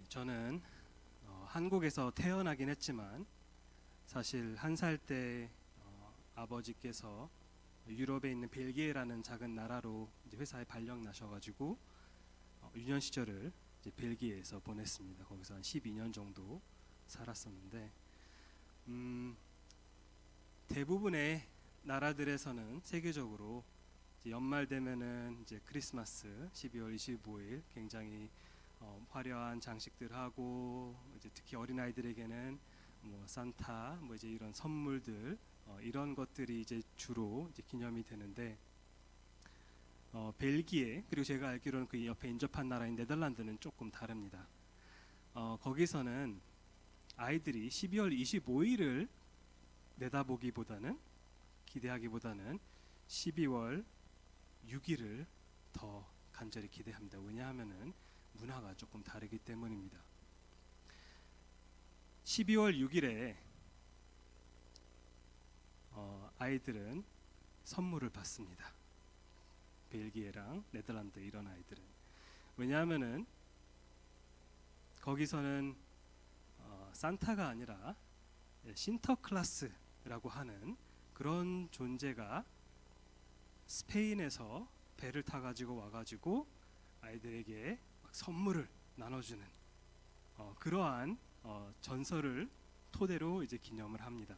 저는 한국에서 태어나긴 했지만 사실 한 살 때 아버지께서 유럽에 있는 벨기에라는 작은 나라로 이제 회사에 발령 나셔가지고 유년 시절을 이제 벨기에에서 보냈습니다. 거기서 한 12년 정도 살았었는데 대부분의 나라들에서는 세계적으로 이제 연말 되면은 이제 크리스마스 12월 25일 굉장히 화려한 장식들 하고 이제 특히 어린 아이들에게는 뭐 산타 뭐 이제 이런 선물들 이런 것들이 이제 주로 이제 기념이 되는데 벨기에 그리고 제가 알기로는 그 옆에 인접한 나라인 네덜란드는 조금 다릅니다. 거기서는 아이들이 12월 25일을 내다보기보다는 기대하기보다는 12월 6일을 더 간절히 기대합니다. 왜냐하면은 문화가 조금 다르기 때문입니다. 12월 6일에 아이들은 선물을 받습니다. 벨기에랑 네덜란드 이런 아이들은 왜냐하면은 거기서는 산타가 아니라 신터클라스라고 하는 그런 존재가 스페인에서 배를 타가지고 와가지고 아이들에게 막 선물을 나눠주는 그러한 전설을 토대로 이제 기념을 합니다.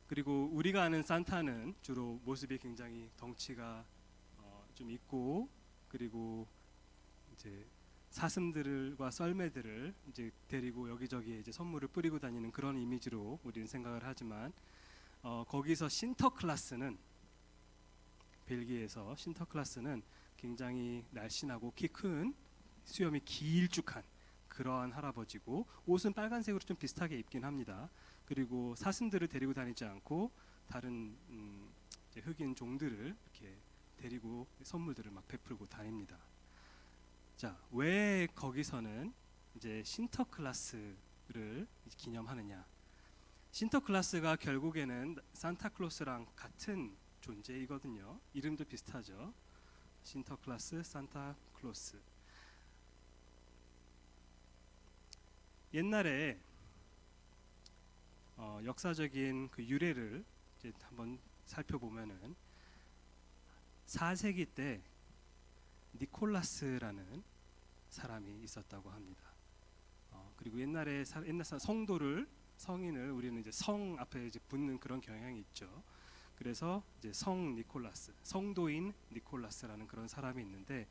그리고 우리가 아는 산타는 주로 모습이 굉장히 덩치가 좀 있고 그리고 이제 사슴들과 썰매들을 이제 데리고 여기저기 이제 선물을 뿌리고 다니는 그런 이미지로 우리는 생각을 하지만 거기서 신터클라스는 벨기에에서 신터클라스는 굉장히 날씬하고 키 큰 수염이 길쭉한 그러한 할아버지고 옷은 빨간색으로 좀 비슷하게 입긴 합니다. 그리고 사슴들을 데리고 다니지 않고 다른 이제 흑인 종들을 이렇게 데리고 선물들을 막 베풀고 다닙니다. 자, 왜 거기서는 이제 신터클라스를 기념하느냐? 신터클라스가 결국에는 산타클로스랑 같은 존재이거든요. 이름도 비슷하죠. 신터클라스, 산타클로스. 옛날에 역사적인 그 유래를 이제 한번 살펴보면은 4세기 때 니콜라스라는 사람이 있었다고 합니다. 그리고 옛날 성인을 우리는 이제 성 앞에 이제 붙는 그런 경향이 있죠. 그래서 이제 성 니콜라스, 성도인 니콜라스라는 그런 사람이 있는데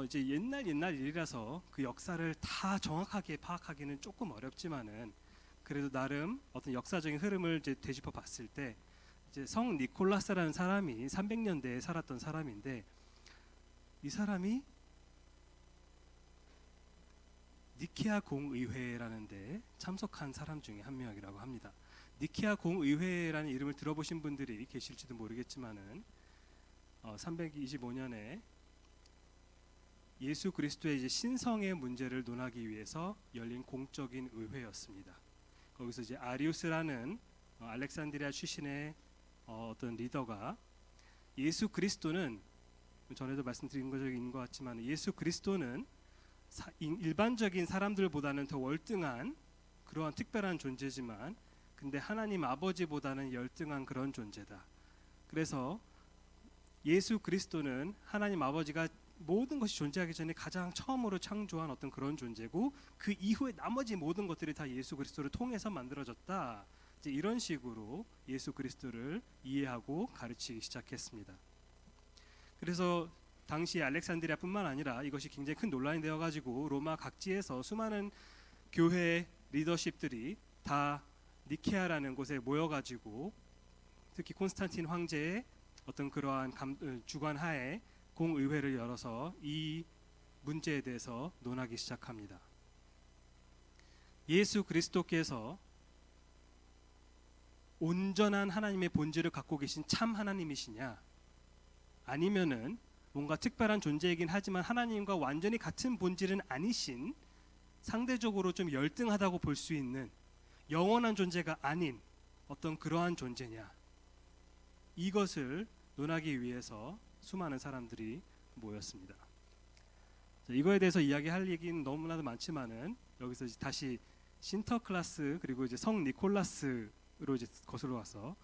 이제 옛날 일이라서 그 역사를 다 정확하게 파악하기는 조금 어렵지만은 그래도 나름 어떤 역사적인 흐름을 이제 되짚어 봤을 때 이제 성 니콜라스라는 사람이 300년대에 살았던 사람인데 이 사람이 니케아 공의회라는 데 참석한 사람 중에 한 명이라고 합니다. 니케아 공의회라는 이름을 들어보신 분들이 계실지도 모르겠지만은 325년에 예수 그리스도의 이제 신성의 문제를 논하기 위해서 열린 공적인 의회였습니다. 거기서 이제 아리우스라는 알렉산드리아 출신의 어떤 리더가 예수 그리스도는 전에도 말씀드린 것인 것 같지만 예수 그리스도는 일반적인 사람들보다는 더 월등한 그러한 특별한 존재지만 근데 하나님 아버지보다는 열등한 그런 존재다. 그래서 예수 그리스도는 하나님 아버지가 모든 것이 존재하기 전에 가장 처음으로 창조한 어떤 그런 존재고 그 이후에 나머지 모든 것들이 다 예수 그리스도를 통해서 만들어졌다. 이제 이런 식으로 예수 그리스도를 이해하고 가르치기 시작했습니다. 그래서 당시 알렉산드리아뿐만 아니라 이것이 굉장히 큰 논란이 되어가지고 로마 각지에서 수많은 교회 리더십들이 다 니케아라는 곳에 모여가지고 특히 콘스탄틴 황제의 어떤 그러한 주관하에 공의회를 열어서 이 문제에 대해서 논하기 시작합니다. 예수 그리스도께서 온전한 하나님의 본질을 갖고 계신 참 하나님이시냐 아니면은 뭔가 특별한 존재이긴 하지만 하나님과 완전히 같은 본질은 아니신 상대적으로 좀 열등하다고 볼 수 있는 영원한 존재가 아닌 어떤 그러한 존재냐 이것을 논하기 위해서 수많은 사람들이 모였습니다. 자, 이거에 대해서 이야기할 얘기는 너무나도 많지만은 여기서 이제 다시 신터클라스 그리고 이제 성 니콜라스로 이제 거슬러 와서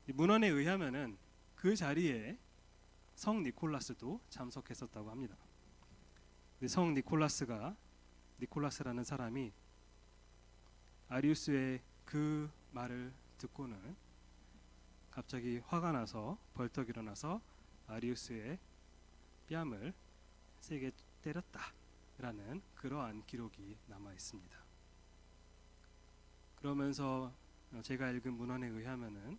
문헌에 의하면은 그 자리에 성 니콜라스도 참석했었다고 합니다. 성 니콜라스라는 사람이 아리우스의 그 말을 듣고는 갑자기 화가 나서 벌떡 일어나서 아리우스의 뺨을 세게 때렸다라는 그러한 기록이 남아 있습니다. 그러면서 제가 읽은 문헌에 의하면은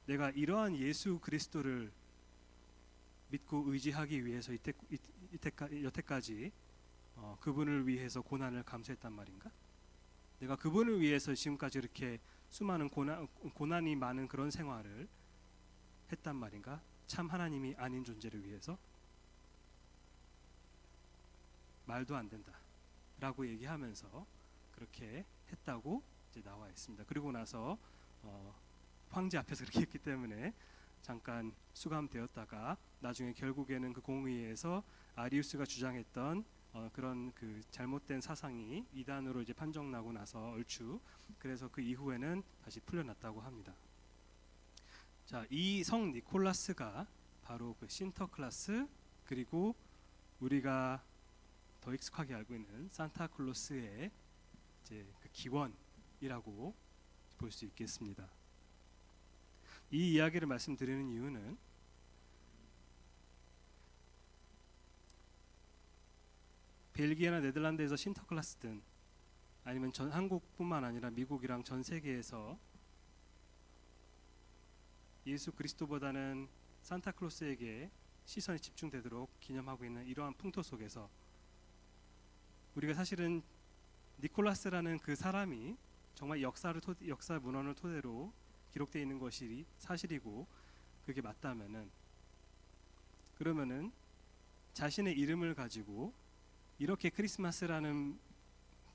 내가 이러한 예수 그리스도를 믿고 의지하기 위해서 여태까지 그분을 위해서 고난을 감수했단 말인가? 내가 그분을 위해서 지금까지 이렇게 수많은 고난이 많은 그런 생활을 했단 말인가? 참 하나님이 아닌 존재를 위해서? 말도 안 된다 라고 얘기하면서 그렇게 했다고 이제 나와 있습니다. 그리고 나서 황제 앞에서 그렇게 했기 때문에 잠깐 수감되었다가 나중에 결국에는 그 공의회에서 아리우스가 주장했던 그런 그 잘못된 사상이 이단으로 이제 판정나고 나서 얼추 그래서 그 이후에는 다시 풀려났다고 합니다. 자, 이 성 니콜라스가 바로 그 신터클라스 그리고 우리가 더 익숙하게 알고 있는 산타클로스의 이제 그 기원이라고 볼 수 있겠습니다. 이 이야기를 말씀드리는 이유는 벨기에나 네덜란드에서 신터클라스든 아니면 전 한국뿐만 아니라 미국이랑 전 세계에서 예수 그리스도보다는 산타클로스에게 시선이 집중되도록 기념하고 있는 이러한 풍토 속에서 우리가 사실은 니콜라스라는 그 사람이 정말 역사 문헌을 토대로 기록되어 있는 것이 사실이고 그게 맞다면은 그러면은 자신의 이름을 가지고 이렇게 크리스마스라는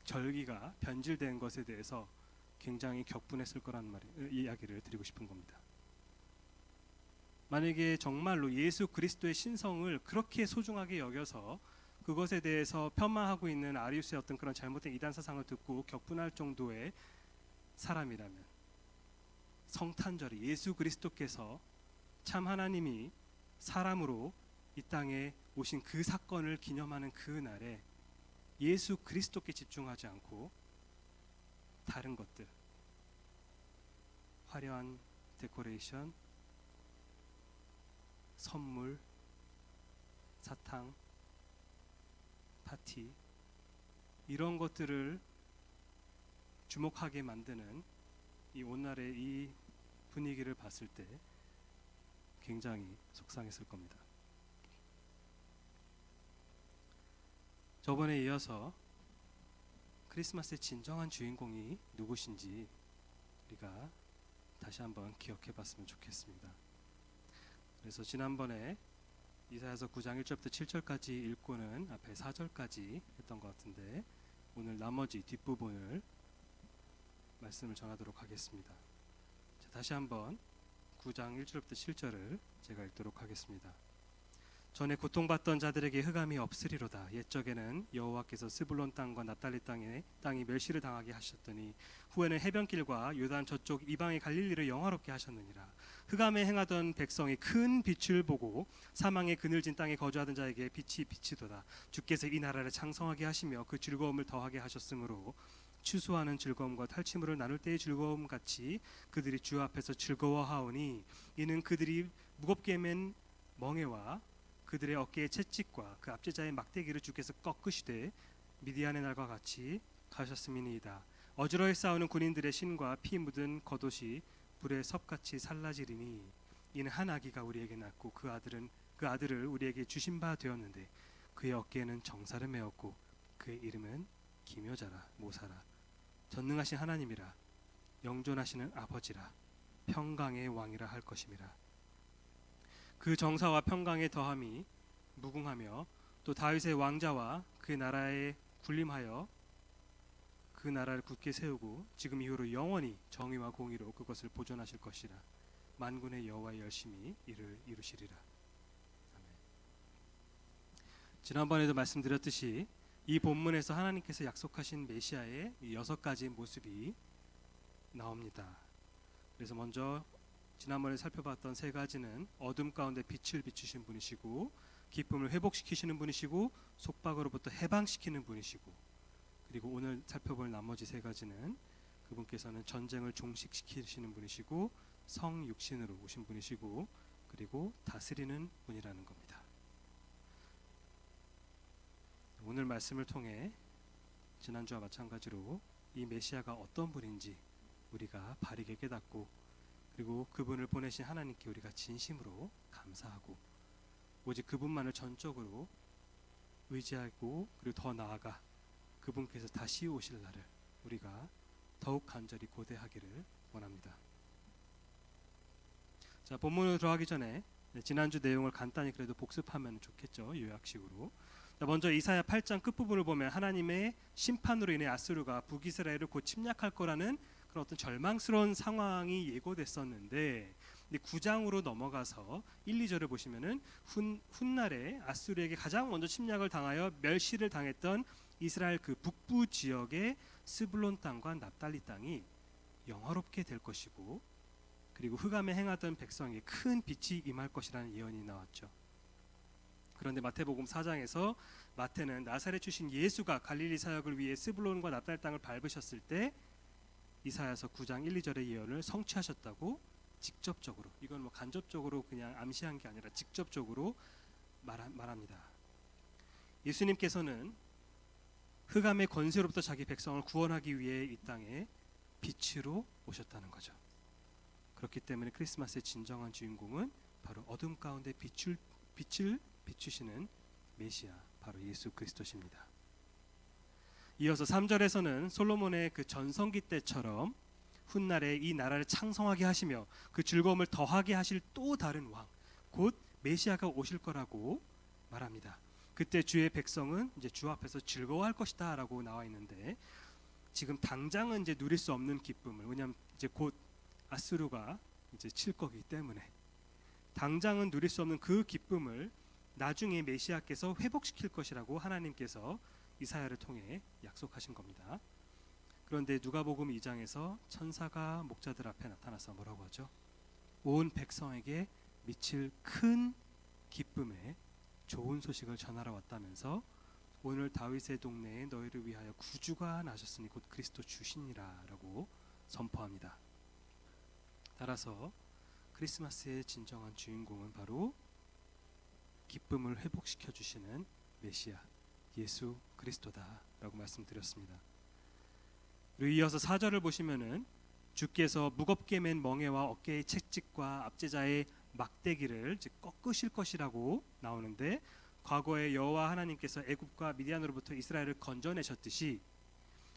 절기가 변질된 것에 대해서 굉장히 격분했을 거라는 이야기를 드리고 싶은 겁니다. 만약에 정말로 예수 그리스도의 신성을 그렇게 소중하게 여겨서 그것에 대해서 폄하하고 있는 아리우스의 어떤 그런 잘못된 이단 사상을 듣고 격분할 정도의 사람이라면 성탄절이 예수 그리스도께서 참 하나님이 사람으로 이 땅에 오신 그 사건을 기념하는 그 날에 예수 그리스도께 집중하지 않고 다른 것들, 화려한 데코레이션, 선물, 사탕, 파티 이런 것들을 주목하게 만드는 이 오늘의 이 분위기를 봤을 때 굉장히 속상했을 겁니다. 저번에 이어서 크리스마스의 진정한 주인공이 누구신지 우리가 다시 한번 기억해 봤으면 좋겠습니다. 그래서 지난번에 이사야서 9장 1절부터 7절까지 읽고는 앞에 4절까지 했던 것 같은데 오늘 나머지 뒷부분을 말씀을 전하도록 하겠습니다. 자, 다시 한번 9장 1절부터 7절을 제가 읽도록 하겠습니다. 전에 고통받던 자들에게 흑암이 없으리로다. 옛적에는 여호와께서 스불론 땅과 납달리 땅이 멸시를 당하게 하셨더니 후에는 해변길과 요단 저쪽 이방의 갈릴리를 영화롭게 하셨느니라. 흑암에 행하던 백성이 큰 빛을 보고 사망의 그늘진 땅에 거주하던 자에게 빛이 비치도다. 주께서 이 나라를 창성하게 하시며 그 즐거움을 더하게 하셨으므로 추수하는 즐거움과 탈취물을 나눌 때의 즐거움 같이 그들이 주 앞에서 즐거워하오니 이는 그들이 무겁게 맨 멍에와 그들의 어깨의 채찍과 그 압제자의 막대기를 주께서 꺾으시되 미디안의 날과 같이 가셨음이니이다. 어지러이 싸우는 군인들의 신과 피 묻은 겉옷이 불의 섭같이 살라지리니 이는 한 아기가 우리에게 낳고 그 아들을 우리에게 주신 바 되었는데 그의 어깨에는 정사를 메었고 그의 이름은 기묘자라 모사라 전능하신 하나님이라 영존하시는 아버지라 평강의 왕이라 할 것임이라. 그 정사와 평강의 더함이 무궁하며 또 다윗의 왕자와 그 나라에 군림하여 그 나라를 굳게 세우고 지금 이후로 영원히 정의와 공의로 그것을 보존하실 것이라. 만군의 여호와의 열심히 이를 이루시리라. 아멘. 지난번에도 말씀드렸듯이 이 본문에서 하나님께서 약속하신 메시아의 이 6가지 모습이 나옵니다. 그래서 먼저 지난번에 살펴봤던 3가지는 어둠 가운데 빛을 비추신 분이시고, 기쁨을 회복시키시는 분이시고, 속박으로부터 해방시키는 분이시고, 그리고 오늘 살펴볼 나머지 3가지는 그분께서는 전쟁을 종식시키시는 분이시고, 성육신으로 오신 분이시고, 그리고 다스리는 분이라는 겁니다. 오늘 말씀을 통해 지난주와 마찬가지로 이 메시아가 어떤 분인지 우리가 바르게 깨닫고, 그리고 그분을 보내신 하나님께 우리가 진심으로 감사하고 오직 그분만을 전적으로 의지하고, 그리고 더 나아가 그분께서 다시 오실 날을 우리가 더욱 간절히 고대하기를 원합니다. 자, 본문으로 들어가기 전에 지난주 내용을 간단히 그래도 복습하면 좋겠죠. 요약식으로. 자, 먼저 이사야 8장 끝부분을 보면 하나님의 심판으로 인해 아수르가 북이스라엘을 곧 침략할 거라는 그런 어떤 절망스러운 상황이 예고됐었는데, 9장으로 넘어가서 1, 2절을 보시면은 훗날에 아수르에게 가장 먼저 침략을 당하여 멸시를 당했던 이스라엘 그 북부 지역의 스불론 땅과 납달리 땅이 영화롭게 될 것이고, 그리고 흑암에 행하던 백성이 큰 빛이 임할 것이라는 예언이 나왔죠. 그런데 마태복음 4장에서 마태는 나사렛 출신 예수가 갈릴리 사역을 위해 스불론과 납달리 땅을 밟으셨을 때 이사야서 9장 1, 2절의 예언을 성취하셨다고 직접적으로, 이건 뭐 간접적으로 그냥 암시한 게 아니라 직접적으로 말합니다. 예수님께서는 흑암의 권세로부터 자기 백성을 구원하기 위해 이 땅에 빛으로 오셨다는 거죠. 그렇기 때문에 크리스마스의 진정한 주인공은 바로 어둠 가운데 빛을 비추시는 메시아, 바로 예수 그리스도십니다. 이어서 3절에서는 솔로몬의 그 전성기 때처럼 훗날에 이 나라를 창성하게 하시며 그 즐거움을 더하게 하실 또 다른 왕, 곧 메시아가 오실 거라고 말합니다. 그때 주의 백성은 이제 주 앞에서 즐거워할 것이다라고 나와 있는데, 지금 당장은 이제 누릴 수 없는 기쁨을, 왜냐하면 이제 곧 아수르가 이제 칠 거기 때문에 당장은 누릴 수 없는 그 기쁨을 나중에 메시아께서 회복시킬 것이라고 하나님께서 이사야를 통해 약속하신 겁니다. 그런데 누가복음 2장에서 천사가 목자들 앞에 나타나서 뭐라고 하죠? 온 백성에게 미칠 큰 기쁨의 좋은 소식을 전하러 왔다면서 오늘 다윗의 동네에 너희를 위하여 구주가 나셨으니 곧 그리스도 주시니라 라고 선포합니다. 따라서 크리스마스의 진정한 주인공은 바로 기쁨을 회복시켜 주시는 메시아 예수 그리스도다라고 말씀드렸습니다. 그리고 이어서 4절을 보시면은 주께서 무겁게 맨 멍에와 어깨의 채찍과 압제자의 막대기를 꺾으실 것이라고 나오는데, 과거에 여호와 하나님께서 애굽과 미디안으로부터 이스라엘을 건져내셨듯이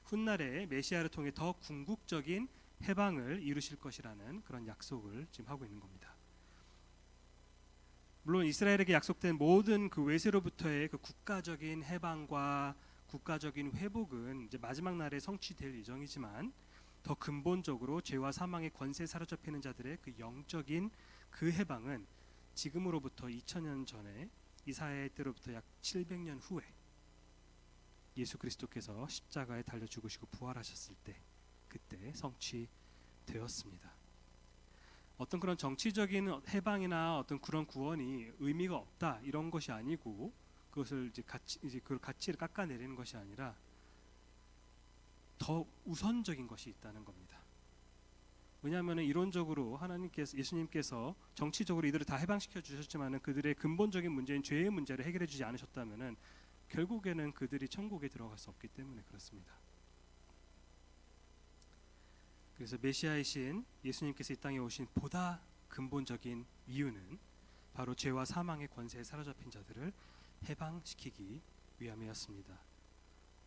훗날에 메시아를 통해 더 궁극적인 해방을 이루실 것이라는 그런 약속을 지금 하고 있는 겁니다. 물론 이스라엘에게 약속된 모든 그 외세로부터의 그 국가적인 해방과 국가적인 회복은 이제 마지막 날에 성취될 예정이지만, 더 근본적으로 죄와 사망의 권세에 사로잡히는 자들의 그 영적인 그 해방은 지금으로부터 2000년 전에 이사야의 때로부터 약 700년 후에 예수 그리스도께서 십자가에 달려 죽으시고 부활하셨을 때 그때 성취되었습니다. 어떤 그런 정치적인 해방이나 어떤 그런 구원이 의미가 없다 이런 것이 아니고, 그것을 이제 그 가치를 깎아내리는 것이 아니라 더 우선적인 것이 있다는 겁니다. 왜냐하면 이론적으로 예수님께서 정치적으로 이들을 다 해방시켜 주셨지만은 그들의 근본적인 문제인 죄의 문제를 해결해 주지 않으셨다면은 결국에는 그들이 천국에 들어갈 수 없기 때문에 그렇습니다. 그래서 메시아이신 예수님께서 이 땅에 오신 보다 근본적인 이유는 바로 죄와 사망의 권세에 사로잡힌 자들을 해방시키기 위함이었습니다.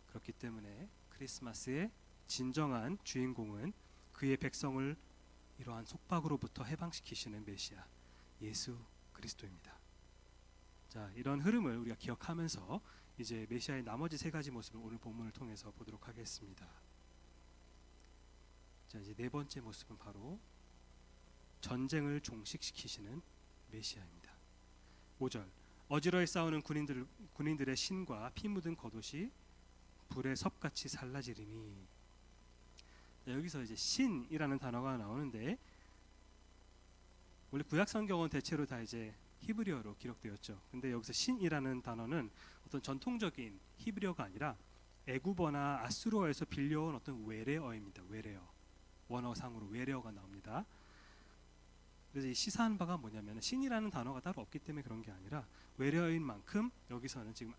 그렇기 때문에 크리스마스의 진정한 주인공은 그의 백성을 이러한 속박으로부터 해방시키시는 메시아 예수 그리스도입니다. 자, 이런 흐름을 우리가 기억하면서 이제 메시아의 나머지 3가지 모습을 오늘 본문을 통해서 보도록 하겠습니다. 자, 이제 4번째 모습은 바로 전쟁을 종식시키시는 메시아입니다. 5절 어지러이 싸우는 군인들의 신과 피 묻은 겉옷이 불에 섭같이 살라지리니. 여기서 이제 신이라는 단어가 나오는데 원래 구약 성경은 대체로 다 이제 히브리어로 기록되었죠. 근데 여기서 신이라는 단어는 어떤 전통적인 히브리어가 아니라 애굽어나 아수르어에서 빌려온 어떤 외래어입니다. 외래어. 원어상으로 외래어가 나옵니다. 그래서 이 시사한 바가 뭐냐면 신이라는 단어가 따로 없기 때문에 그런 게 아니라 외래어인 만큼 여기서는 지금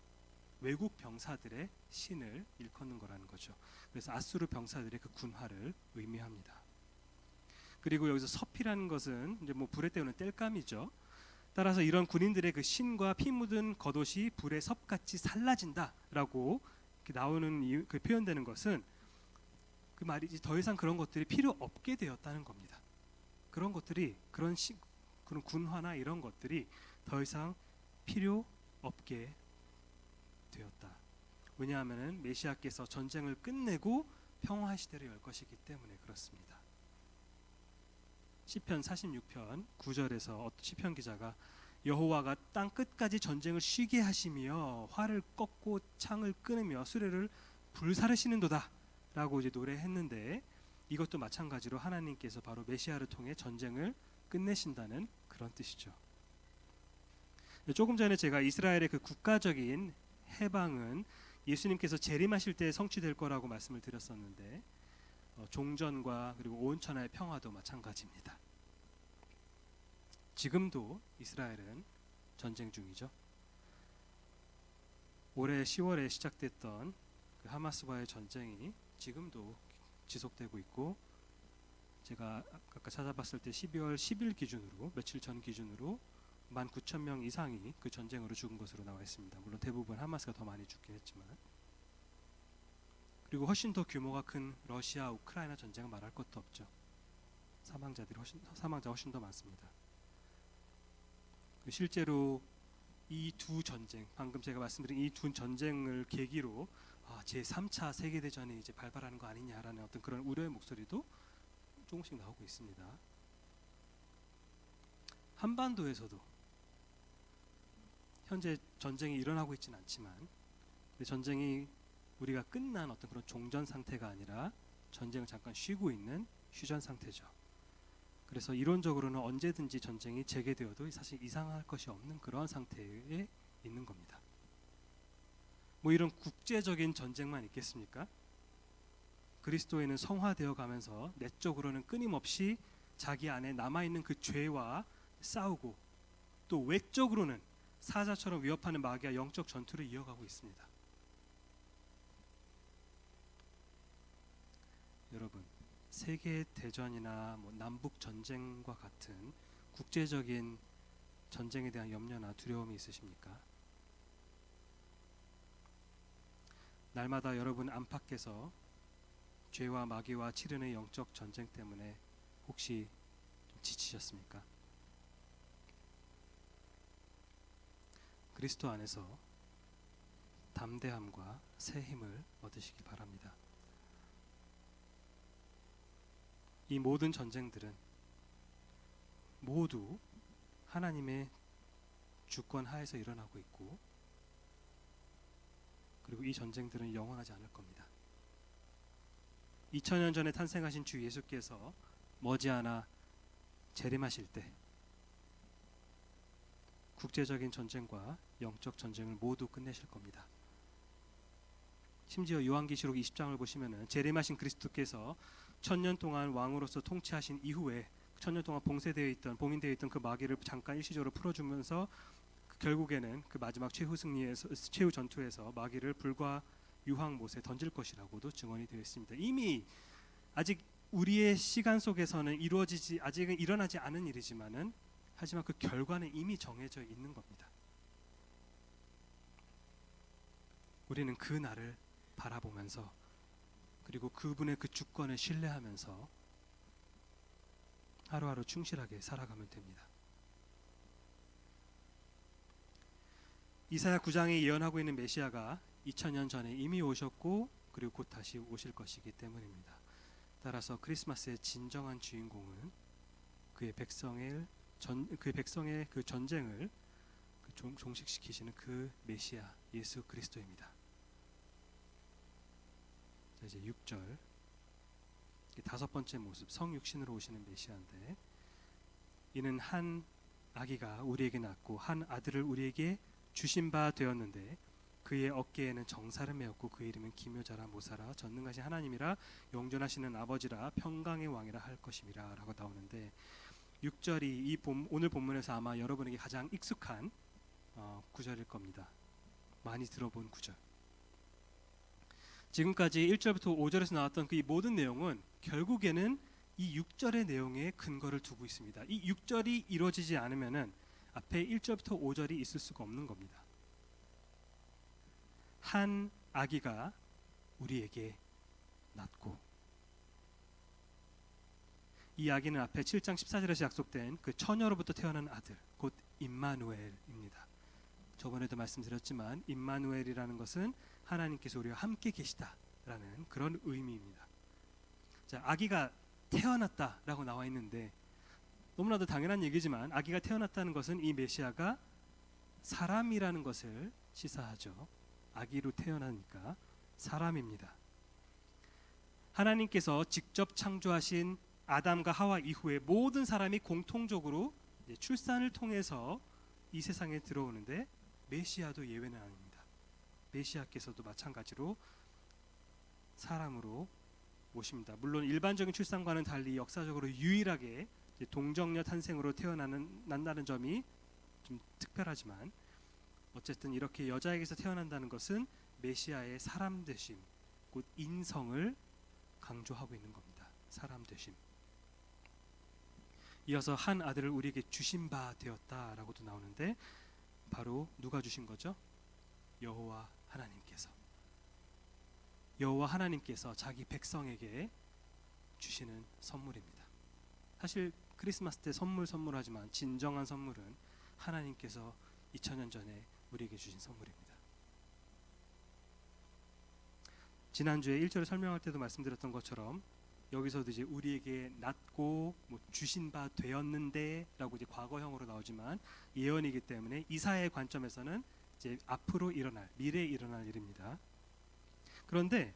외국 병사들의 신을 일컫는 거라는 거죠. 그래서 아수르 병사들의 그 군화를 의미합니다. 그리고 여기서 섭이라는 것은 이제 뭐 불에 때우는 땔감이죠. 따라서 이런 군인들의 그 신과 피 묻은 겉옷이 불에 섭같이 살라진다라고 이렇게 나오는 그 표현되는 것은 그 말이지 더 이상 그런 것들이 필요 없게 되었다는 겁니다. 그런 것들이 그런 군화나 이런 것들이 더 이상 필요 없게 되었다. 왜냐하면은 메시아께서 전쟁을 끝내고 평화 시대를 열 것이기 때문에 그렇습니다. 시편 46편 9절에서 시편 기자가 여호와가 땅 끝까지 전쟁을 쉬게 하시며 활을 꺾고 창을 끊으며 수레를 불사르시는도다 라고 이제 노래했는데 이것도 마찬가지로 하나님께서 바로 메시아를 통해 전쟁을 끝내신다는 그런 뜻이죠. 조금 전에 제가 이스라엘의 그 국가적인 해방은 예수님께서 재림하실 때 성취될 거라고 말씀을 드렸었는데 종전과 그리고 온천하의 평화도 마찬가지입니다. 지금도 이스라엘은 전쟁 중이죠. 올해 10월에 시작됐던 그 하마스와의 전쟁이 지금도 지속되고 있고 제가 아까 찾아봤을 때 12월 10일 기준으로 며칠 전 기준으로 19,000명 이상이 그 전쟁으로 죽은 것으로 나와 있습니다. 물론 대부분 하마스가 더 많이 죽긴 했지만 그리고 훨씬 더 규모가 큰 러시아 우크라이나 전쟁은 말할 것도 없죠. 사망자 훨씬 더 많습니다. 실제로 이 두 전쟁, 방금 제가 말씀드린 이 두 전쟁을 계기로 제3차 세계대전이 이제 발발하는 거 아니냐라는 어떤 그런 우려의 목소리도 조금씩 나오고 있습니다. 한반도에서도 현재 전쟁이 일어나고 있지는 않지만 전쟁이 우리가 끝난 어떤 그런 종전 상태가 아니라 전쟁을 잠깐 쉬고 있는 휴전 상태죠. 그래서 이론적으로는 언제든지 전쟁이 재개되어도 사실 이상할 것이 없는 그런 상태에 있는 겁니다. 뭐 이런 국제적인 전쟁만 있겠습니까? 그리스도인은 성화되어 가면서 내적으로는 끊임없이 자기 안에 남아있는 그 죄와 싸우고 또 외적으로는 사자처럼 위협하는 마귀와 영적 전투를 이어가고 있습니다. 여러분, 세계 대전이나 뭐 남북 전쟁과 같은 국제적인 전쟁에 대한 염려나 두려움이 있으십니까? 날마다 여러분 안팎에서 죄와 마귀와 치르는 영적 전쟁 때문에 혹시 좀 지치셨습니까? 그리스도 안에서 담대함과 새 힘을 얻으시기 바랍니다. 이 모든 전쟁들은 모두 하나님의 주권 하에서 일어나고 있고 그리고 이 전쟁들은 영원하지 않을 겁니다. 2000년 전에 탄생하신 주 예수께서 머지않아 재림하실 때 국제적인 전쟁과 영적 전쟁을 모두 끝내실 겁니다. 심지어 요한계시록 20장을 보시면은 재림하신 그리스도께서 1000년 동안 왕으로서 통치하신 이후에 1000년 동안 봉인되어 있던 그 마귀를 잠깐 일시적으로 풀어주면서 결국에는 그 마지막 최후 전투에서 마귀를 불과 유황못에 던질 것이라고도 증언이 되어 있습니다. 이미 아직 우리의 시간 속에서는 아직은 일어나지 않은 일이지만은 하지만 그 결과는 이미 정해져 있는 겁니다. 우리는 그 날을 바라보면서 그리고 그분의 그 주권을 신뢰하면서 하루하루 충실하게 살아가면 됩니다. 이사야 9장에 예언하고 있는 메시아가 2000년 전에 이미 오셨고 그리고 곧 다시 오실 것이기 때문입니다. 따라서 크리스마스의 진정한 주인공은 그의 백성의 그 전쟁을 종식시키시는 그 메시아 예수 그리스도입니다. 자, 이제 6절 다섯 번째 모습, 성육신으로 오시는 메시아인데, 이는 한 아기가 우리에게 낳고 한 아들을 우리에게 주신 바 되었는데 그의 어깨에는 정사를 메었고 그 이름은 기묘자라 모사라 전능하신 하나님이라 영존하시는 아버지라 평강의 왕이라 할 것임이라 라고 나오는데, 6절이 오늘 본문에서 아마 여러분에게 가장 익숙한 구절일 겁니다. 많이 들어본 구절. 지금까지 1절부터 5절에서 나왔던 그 모든 내용은 결국에는 이 6절의 내용에 근거를 두고 있습니다. 이 6절이 이루어지지 않으면은 앞에 1절부터 5절이 있을 수가 없는 겁니다. 한 아기가 우리에게 낳고, 이 아기는 앞에 7장 14절에서 약속된 그 처녀로부터 태어난 아들, 곧 임마누엘입니다. 저번에도 말씀드렸지만 임마누엘이라는 것은 하나님께서 우리와 함께 계시다라는 그런 의미입니다. 자, 아기가 태어났다라고 나와 있는데 너무나도 당연한 얘기지만 아기가 태어났다는 것은 이 메시아가 사람이라는 것을 시사하죠. 아기로 태어나니까 사람입니다. 하나님께서 직접 창조하신 아담과 하와 이후에 모든 사람이 공통적으로 출산을 통해서 이 세상에 들어오는데 메시아도 예외는 아닙니다. 메시아께서도 마찬가지로 사람으로 오십니다. 물론 일반적인 출산과는 달리 역사적으로 유일하게 동정녀 탄생으로 태어난다는 점이 좀 특별하지만, 어쨌든 이렇게 여자에게서 태어난다는 것은 메시아의 사람 되심, 곧 인성을 강조하고 있는 겁니다. 사람 되심. 이어서 한 아들을 우리에게 주신 바 되었다라고도 나오는데, 바로 누가 주신 거죠? 여호와 하나님께서. 여호와 하나님께서 자기 백성에게 주시는 선물입니다. 사실 크리스마스 때 선물하지만 진정한 선물은 하나님께서 2000년 전에 우리에게 주신 선물입니다. 지난주에 1절을 설명할 때도 말씀드렸던 것처럼 여기서도 이제 우리에게 낳고 주신 바 되었는데라고 이제 과거형으로 나오지만 예언이기 때문에 이사야의 관점에서는 이제 앞으로 일어날, 미래에 일어날 일입니다. 그런데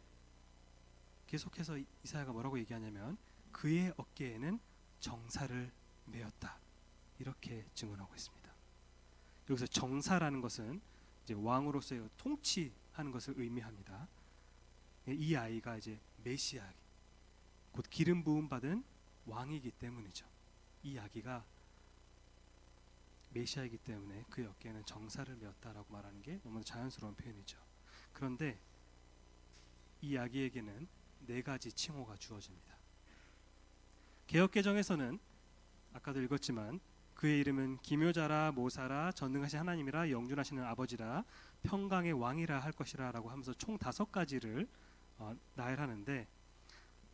계속해서 이사야가 뭐라고 얘기하냐면 그의 어깨에는 정사를 메었다, 이렇게 증언하고 있습니다. 여기서 정사라는 것은 이제 왕으로서의 통치하는 것을 의미합니다. 이 아이가 이제 메시아, 곧 기름 부음 받은 왕이기 때문이죠. 이 아기가 메시아이기 때문에 그의 어깨에는 정사를 메었다라고 말하는 게 너무 자연스러운 표현이죠. 그런데 이 아기에게는 4가지 칭호가 주어집니다. 개역개정에서는 아까도 읽었지만 그의 이름은 기묘자라 모사라 전능하신 하나님이라 영존하시는 아버지라 평강의 왕이라 할 것이라 라고 하면서 총 5가지를 나열하는데,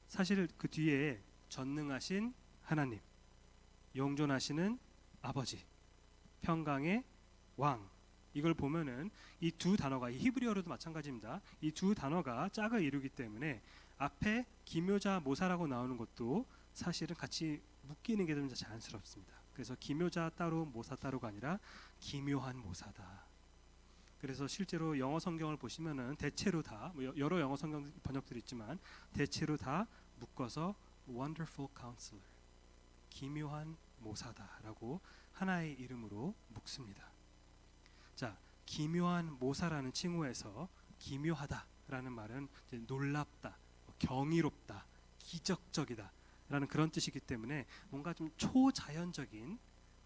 사실 그 뒤에 전능하신 하나님, 영존하시는 아버지, 평강의 왕, 이걸 보면은 이 두 단어가, 이 히브리어로도 마찬가지입니다. 이 두 단어가 짝을 이루기 때문에 앞에 기묘자 모사라고 나오는 것도 사실은 같이 묶이는 게 좀 자연스럽습니다. 그래서 기묘자 따로 모사 따로가 아니라 기묘한 모사다. 그래서 실제로 영어 성경을 보시면은 대체로 다, 여러 영어 성경 번역들이 있지만 대체로 다 묶어서 Wonderful Counselor, 기묘한 모사다라고 하나의 이름으로 묶습니다. 자, 기묘한 모사라는 칭호에서 기묘하다라는 말은 이제 놀랍다, 경이롭다, 기적적이다 라는 그런 뜻이기 때문에 뭔가 좀 초자연적인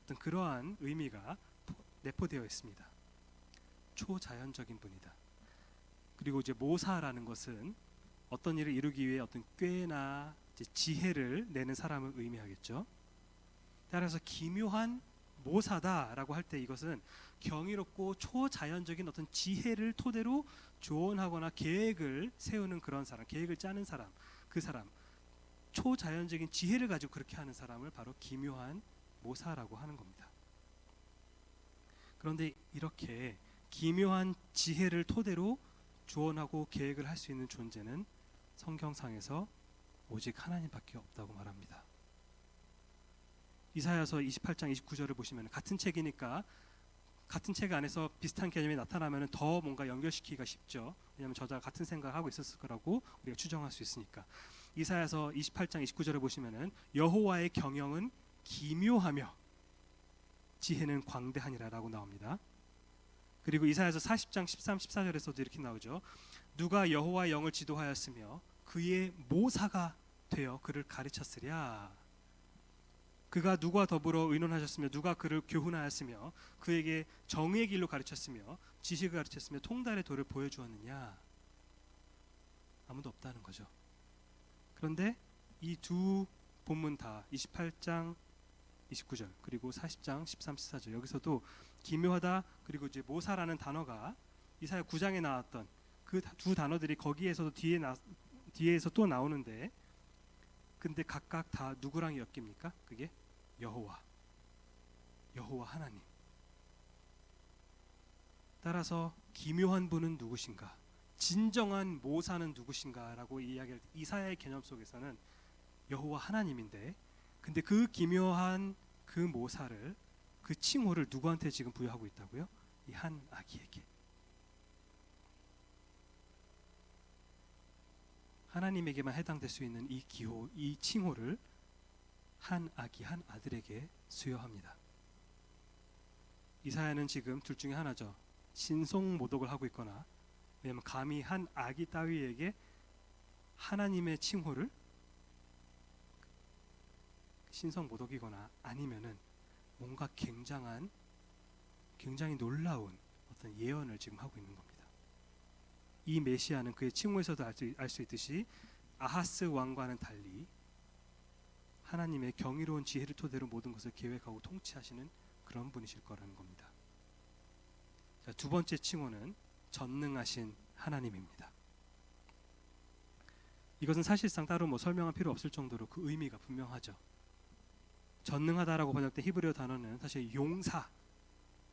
어떤 그러한 의미가 내포되어 있습니다. 초자연적인 분이다. 그리고 이제 모사라는 것은 어떤 일을 이루기 위해 어떤 꾀나 이제 지혜를 내는 사람을 의미하겠죠. 따라서 기묘한 모사다라고 할 때 이것은 경이롭고 초자연적인 어떤 지혜를 토대로 조언하거나 계획을 세우는 그런 사람, 계획을 짜는 사람, 그 사람, 초자연적인 지혜를 가지고 그렇게 하는 사람을 바로 기묘한 모사라고 하는 겁니다. 그런데 이렇게 기묘한 지혜를 토대로 조언하고 계획을 할 수 있는 존재는 성경상에서 오직 하나님밖에 없다고 말합니다. 이사야서 28장 29절을 보시면 같은 책이니까 같은 책 안에서 비슷한 개념이 나타나면 더 뭔가 연결시키기가 쉽죠. 왜냐하면 저자가 같은 생각을 하고 있었을 거라고 우리가 추정할 수 있으니까. 이사야서 28장 29절을 보시면은 여호와의 경영은 기묘하며 지혜는 광대하니라라고 나옵니다. 그리고 이사야서 40장 13, 14절에서도 이렇게 나오죠. 누가 여호와의 영을 지도하였으며 그의 모사가 되어 그를 가르쳤으랴. 그가 누가 더불어 의논하셨으며 누가 그를 교훈하였으며 그에게 정의의 길로 가르쳤으며 지식을 가르쳤으며 통달의 도를 보여주었느냐. 아무도 없다는 거죠. 그런데 이 두 본문 다 28장 29절 그리고 40장 13, 14절 여기서도 기묘하다 그리고 이제 모사라는 단어가 이사야 9장에 나왔던 그 두 단어들이 거기에서도 뒤에서 또 나오는데, 근데 각각 다 누구랑 엮입니까? 그게 여호와 하나님. 따라서 기묘한 분은 누구신가, 진정한 모사는 누구신가라고 이야기할 때 이사야의 개념 속에서는 여호와 하나님인데, 근데 그 기묘한 그 모사를, 그 칭호를 누구한테 지금 부여하고 있다고요? 이 한 아기에게. 하나님에게만 해당될 수 있는 이 기호, 이 칭호를 한 아기, 한 아들에게 수여합니다. 이사야는 지금 둘 중에 하나죠. 신성모독을 하고 있거나, 왜냐하면 감히 한 아기 따위에게 하나님의 칭호를 신성모독이거나 아니면은 뭔가 굉장히 놀라운 어떤 예언을 지금 하고 있는 겁니다. 이 메시아는 그의 칭호에서도 알 수 있듯이 아하스 왕과는 달리 하나님의 경이로운 지혜를 토대로 모든 것을 계획하고 통치하시는 그런 분이실 거라는 겁니다. 자, 두 번째 칭호는 전능하신 하나님입니다. 이것은 사실상 따로 설명할 필요 없을 정도로 그 의미가 분명하죠. 전능하다라고 번역된 히브리어 단어는 사실 용사,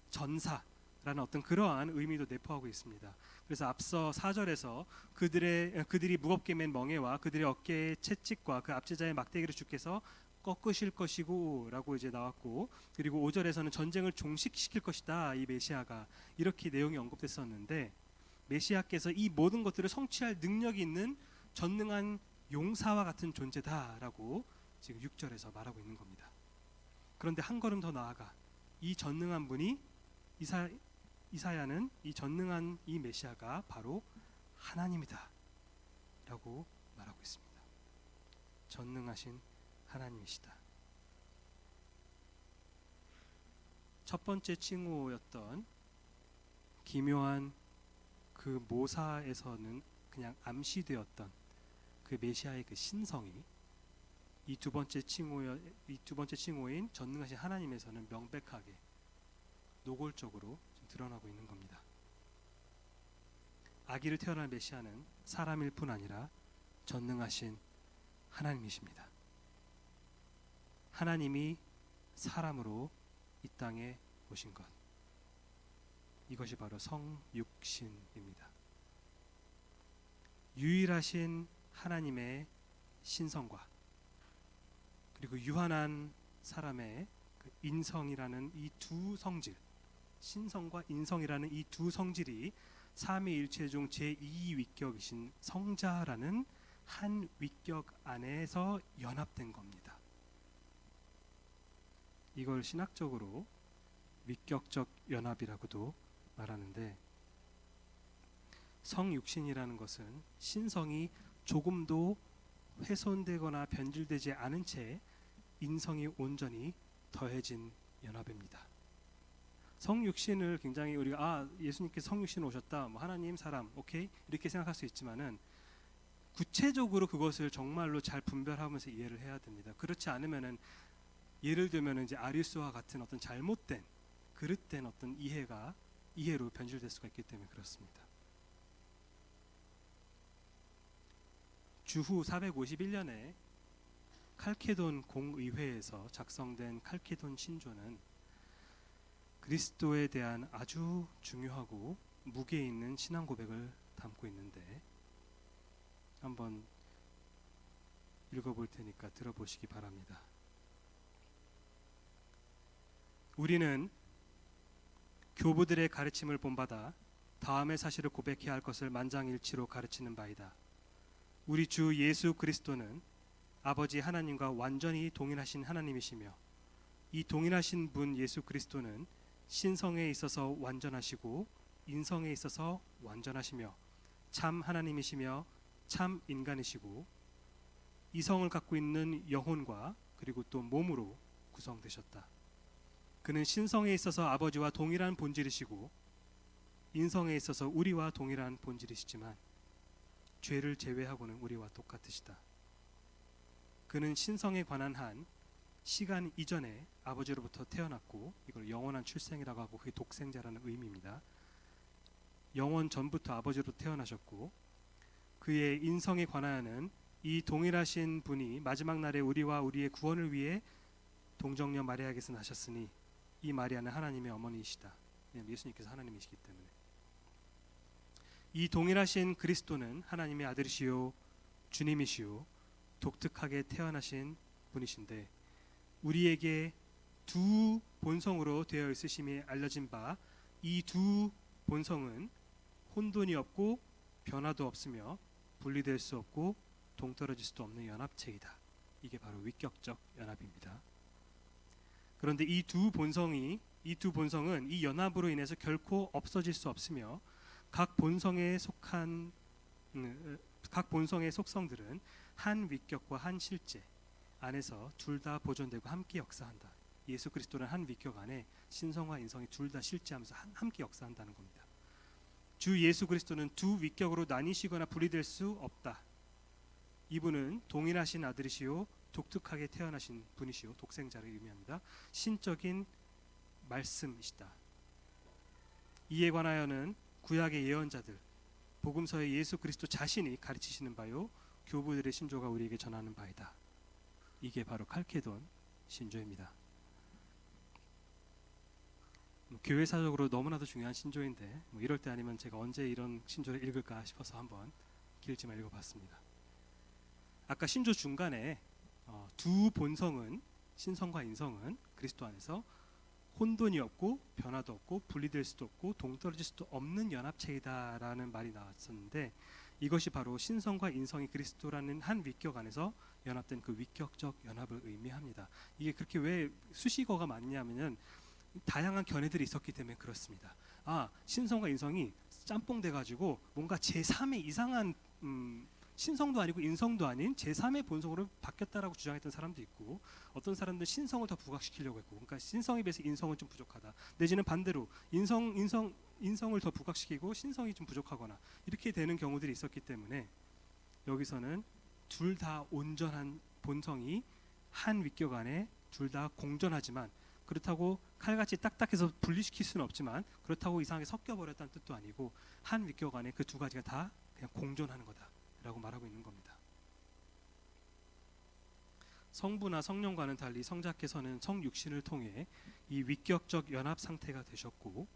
전사라는 어떤 그러한 의미도 내포하고 있습니다. 그래서 앞서 4절에서 그들이 무겁게 맨 멍에와 그들의 어깨의 채찍과 그 압제자의 막대기를 주께서 꺾으실 것이고 라고 이제 나왔고, 그리고 5절에서는 전쟁을 종식시킬 것이다, 이 메시아가, 이렇게 내용이 언급됐었는데, 메시아께서 이 모든 것들을 성취할 능력이 있는 전능한 용사와 같은 존재다라고 지금 6절에서 말하고 있는 겁니다. 그런데 한 걸음 더 나아가 이 전능한 분이 이사야는 이 전능한 이 메시아가 바로 하나님이다 라고 말하고 있습니다. 전능하신 하나님이시다. 첫 번째 칭호였던 기묘한 그 모사에서는 그냥 암시되었던 그 메시아의 그 신성이 이 두 번째 칭호인 전능하신 하나님에서는 명백하게 노골적으로 드러나고 있는 겁니다. 아기를 태어날 메시아는 사람일 뿐 아니라 전능하신 하나님이십니다. 하나님이 사람으로 이 땅에 오신 것, 이것이 바로 성육신입니다. 유일하신 하나님의 신성과 그리고 유한한 사람의 그 인성이라는 이 두 성질, 신성과 인성이라는 이 두 성질이 삼위일체 중 제2위격이신 성자라는 한 위격 안에서 연합된 겁니다. 이걸 신학적으로 위격적 연합이라고도 말하는데, 성육신이라는 것은 신성이 조금도 훼손되거나 변질되지 않은 채 인성이 온전히 더해진 연합입니다. 성육신을 굉장히 우리가 예수님께서 성육신 오셨다, 하나님 사람, 오케이, 이렇게 생각할 수 있지만은 구체적으로 그것을 정말로 잘 분별하면서 이해를 해야 됩니다. 그렇지 않으면은 예를 들면 이제 아리우스와 같은 어떤 잘못된 그릇된 어떤 이해로 변질될 수가 있기 때문에 그렇습니다. 주후 451년에 칼케돈 공의회에서 작성된 칼케돈 신조는 그리스도에 대한 아주 중요하고 무게 있는 신앙 고백을 담고 있는데, 한번 읽어볼 테니까 들어보시기 바랍니다. 우리는 교부들의 가르침을 본받아 다음의 사실을 고백해야 할 것을 만장일치로 가르치는 바이다. 우리 주 예수 그리스도는 아버지 하나님과 완전히 동일하신 하나님이시며 이 동일하신 분 예수 그리스도는 신성에 있어서 완전하시고 인성에 있어서 완전하시며 참 하나님이시며 참 인간이시고 이성을 갖고 있는 영혼과 그리고 또 몸으로 구성되셨다. 그는 신성에 있어서 아버지와 동일한 본질이시고 인성에 있어서 우리와 동일한 본질이시지만 죄를 제외하고는 우리와 똑같으시다. 그는 신성에 관한 한 시간 이전에 아버지로부터 태어났고 이걸 영원한 출생이라고 하고 그게 독생자라는 의미입니다. 영원 전부터 아버지로 태어나셨고 그의 인성에 관하여는 이 동일하신 분이 마지막 날에 우리와 우리의 구원을 위해 동정녀 마리아에게서 나셨으니 이 마리아는 하나님의 어머니이시다. 예수님께서 하나님이시기 때문에 이 동일하신 그리스도는 하나님의 아들이시요 주님이시요 독특하게 태어나신 분이신데 우리에게 두 본성으로 되어 있으심이 알려진 바 이 두 본성은 혼돈이 없고 변화도 없으며 분리될 수 없고 동떨어질 수도 없는 연합체이다. 이게 바로 위격적 연합입니다. 그런데 이 두 본성은 이 연합으로 인해서 결코 없어질 수 없으며 각 본성의 속성들은 한 위격과 한 실제 안에서 둘 다 보존되고 함께 역사한다. 예수 그리스도는 한 위격 안에 신성과 인성이 둘 다 실제하면서 함께 역사한다는 겁니다. 주 예수 그리스도는 두 위격으로 나뉘시거나 분리될 수 없다. 이분은 동일하신 아들이시요 독특하게 태어나신 분이시요 독생자를 의미합니다. 신적인 말씀이시다. 이에 관하여는 구약의 예언자들 복음서의 예수 그리스도 자신이 가르치시는 바요 교부들의 신조가 우리에게 전하는 바이다. 이게 바로 칼케돈 신조입니다. 교회사적으로 너무나도 중요한 신조인데 이럴 때 아니면 제가 언제 이런 신조를 읽을까 싶어서 한번 길지만 읽어봤습니다. 아까 신조 중간에 두 본성은 신성과 인성은 그리스도 안에서 혼돈이 없고 변화도 없고 분리될 수도 없고 동떨어질 수도 없는 연합체이다라는 말이 나왔었는데 이것이 바로 신성과 인성이 그리스도라는 한 위격 안에서 연합된 그 위격적 연합을 의미합니다. 이게 그렇게 왜 수식어가 많냐면은 다양한 견해들이 있었기 때문에 그렇습니다. 신성과 인성이 짬뽕 돼가지고 뭔가 제3의 이상한 신성도 아니고 인성도 아닌 제3의 본성으로 바뀌었다라고 주장했던 사람도 있고 어떤 사람들은 신성을 더 부각시키려고 했고 그러니까 신성에 비해서 인성은 좀 부족하다. 내지는 반대로 인성을 더 부각시키고 신성이 좀 부족하거나 이렇게 되는 경우들이 있었기 때문에 여기서는 둘 다 온전한 본성이 한 위격 안에 둘 다 공존하지만 그렇다고 칼같이 딱딱해서 분리시킬 수는 없지만 그렇다고 이상하게 섞여버렸다는 뜻도 아니고 한 위격 안에 그 두 가지가 다 그냥 공존하는 거다라고 말하고 있는 겁니다. 성부나 성령과는 달리 성자께서는 성육신을 통해 이 위격적 연합 상태가 되셨고